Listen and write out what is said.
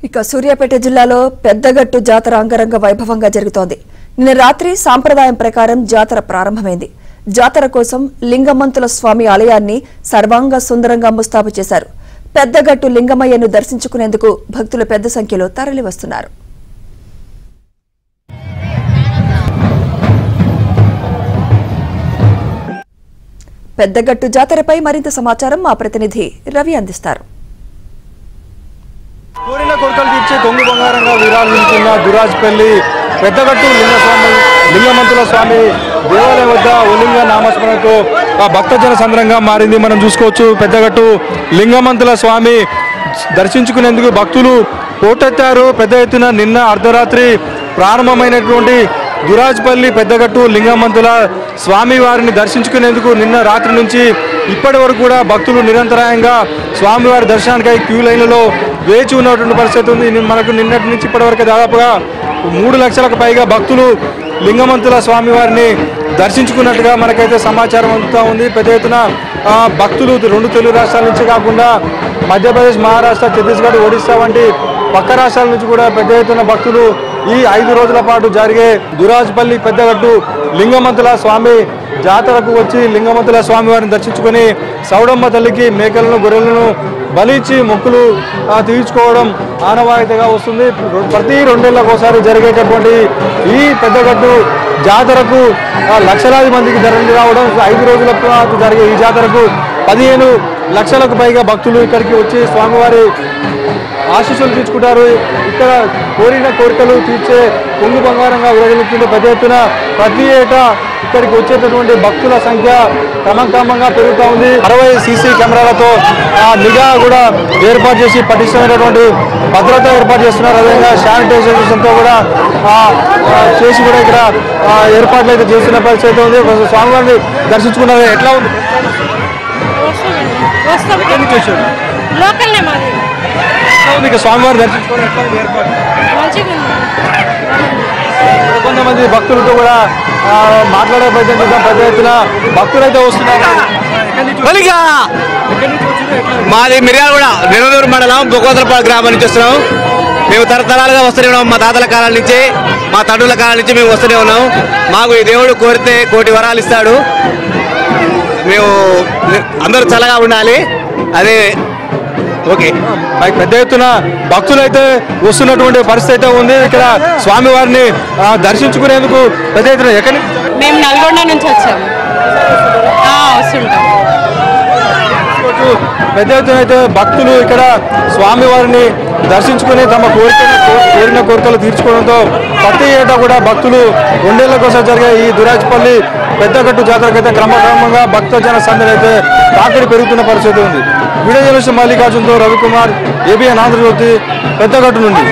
ఇక సూర్యాపేట జిల్లాలో పెద్దగట్టు జాతర అంగరంగ వైభవంగా జరుగుతోంది. నిన్న రాత్రి సాంప్రదాయం ప్రకారం జాతర ప్రారంభమైంది. జాతర కోసం లింగమంతుల స్వామి ఆలయాన్ని సర్వాంగ సుందరంగా ముస్తాబు చేశారు. పెద్దగట్టు లింగమయ్యను దర్శించుకునేందుకు భక్తులు పెద్ద సంఖ్యలో తరలివస్తున్నారు. పెద్దగట్టు జాతరపై మరింత సమాచారం మా ప్రతినిధి రవి అందిస్తారు. కోరిన కోరికలు తీర్చే కొంగు బంగారంగా విరాజిల్లుతున్న దురాజ్పల్లి పెద్దగట్టు లింగమంతుల స్వామి దేవాలయం వద్ద ఒలింగ నామస్మరణతో భక్తజన సంద్రంగా మారింది. మనం చూసుకోవచ్చు, పెద్దగట్టు లింగమంతుల స్వామి దర్శించుకునేందుకు భక్తులు పోటెత్తారు. పెద్ద ఎత్తున నిన్న అర్ధరాత్రి ప్రారంభమైనటువంటి దురాజ్పల్లి పెద్దగట్టు లింగమంతుల స్వామి వారిని దర్శించుకునేందుకు నిన్న రాత్రి నుంచి ఇప్పటి వరకు కూడా భక్తులు నిరంతరాయంగా స్వామివారి దర్శనానికై క్యూ లైన్లలో వేచి ఉన్నటువంటి పరిస్థితి ఉంది. మనకు నిన్నటి నుంచి ఇప్పటి వరకు దాదాపుగా 3 లక్షలకు పైగా భక్తులు లింగమంతుల స్వామివారిని దర్శించుకున్నట్టుగా మనకైతే సమాచారం అందుతూ ఉంది. పెద్ద ఎత్తున భక్తులు 2 తెలుగు రాష్ట్రాల నుంచి కాకుండా మధ్యప్రదేశ్, మహారాష్ట్ర, ఛత్తీస్గఢ్, ఒడిశా వంటి పక్క రాష్ట్రాల నుంచి కూడా పెద్ద ఎత్తున భక్తులు ఈ 5 రోజుల పాటు జరిగే దురాజ్పల్లి పెద్దగట్టు లింగమంతుల స్వామి జాతరకు వచ్చి లింగమంతుల స్వామి వారిని దర్శించుకొని సౌడమ్మ తల్లికి మేకలను, గొర్రెలను బలిచ్చి మొక్కులు తీర్చుకోవడం ఆనవాయితీగా వస్తుంది. ప్రతి 2 ఏళ్లకోసారి జరిగేటటువంటి ఈ పెద్దగట్టు జాతరకు లక్షలాది మందికి తరలి రావడం, 5 రోజుల పాటు జరిగే ఈ జాతరకు 15 లక్షలకు పైగా భక్తులు ఇక్కడికి వచ్చి స్వామివారి ఆశీస్సులు తీసుకుంటారు. ఇక్కడ కోరిన కోరికలు తీర్చే కొంగు బంగారంగా విరగలుగుతుంది. పెద్ద ఎత్తున ప్రతి ఏటా ఇక్కడికి వచ్చేటటువంటి భక్తుల సంఖ్య క్రమక్రమంగా పెరుగుతూ ఉంది. 60 సీసీ కెమెరాలతో నిఘా కూడా ఏర్పాటు చేసి పటిష్టమైనటువంటి భద్రత ఏర్పాటు చేస్తున్నారు. అదేవిధంగా శానిటైజేషన్తో కూడా చేసి కూడా ఇక్కడ ఏర్పాట్లు అయితే చేస్తున్న పరిస్థితి ఉంది. స్వామివారిని దర్శించుకున్నారు. ఎట్లా ఉంది? స్వామివారిని దర్శించుకోవడం కొంతమంది భక్తులతో కూడా మాట్లాడే ప్రయత్నం చేద్దాం. పెద్ద ఎత్తున భక్తులైతే వస్తున్నారు. మాది మిర్యాలగూడ నెల్లూరు మండలం బొకోదరపాడు గ్రామం నుంచి వస్తున్నాం. మేము తరతరాలుగా వస్తూనే ఉన్నాం. మా తాతల కాలం నుంచి, మా తండ్రుల కాలం నుంచి మేము వస్తూనే ఉన్నాం. మాకు ఈ దేవుడు కోరితే కోటి వరాలు ఇస్తాడు. మేము అందరూ చల్లగా ఉండాలి. అదే ఓకే. పెద్ద ఎత్తున భక్తులైతే వస్తున్నటువంటి పరిస్థితి అయితే ఉంది. ఇక్కడ స్వామివారిని దర్శించుకునేందుకు పెద్ద ఎత్తున ఎక్కడి మేము నల్గొండ నుంచి వచ్చాము. వస్తుంటాం. పెద్ద ఎత్తున అయితే భక్తులు ఇక్కడ స్వామివారిని దర్శించుకుని తమ కోరిన కోరికలు తీర్చుకోవడంతో ప్రతి ఏటా కూడా భక్తులు 2 ఏళ్లకోసం జరిగే ఈ దురాజ్పల్లి పెద్దగట్టు జాతరకైతే క్రమక్రమంగా భక్తజన సందడి అయితే తాకిడి పెరుగుతున్న పరిస్థితి ఉంది. వీడియో జర్నలిస్ట్ మల్లికార్జున్తో రవికుమార్, ఏబిఎన్ ఆంధ్రజ్యోతి, పెద్దగట్టు నుండి.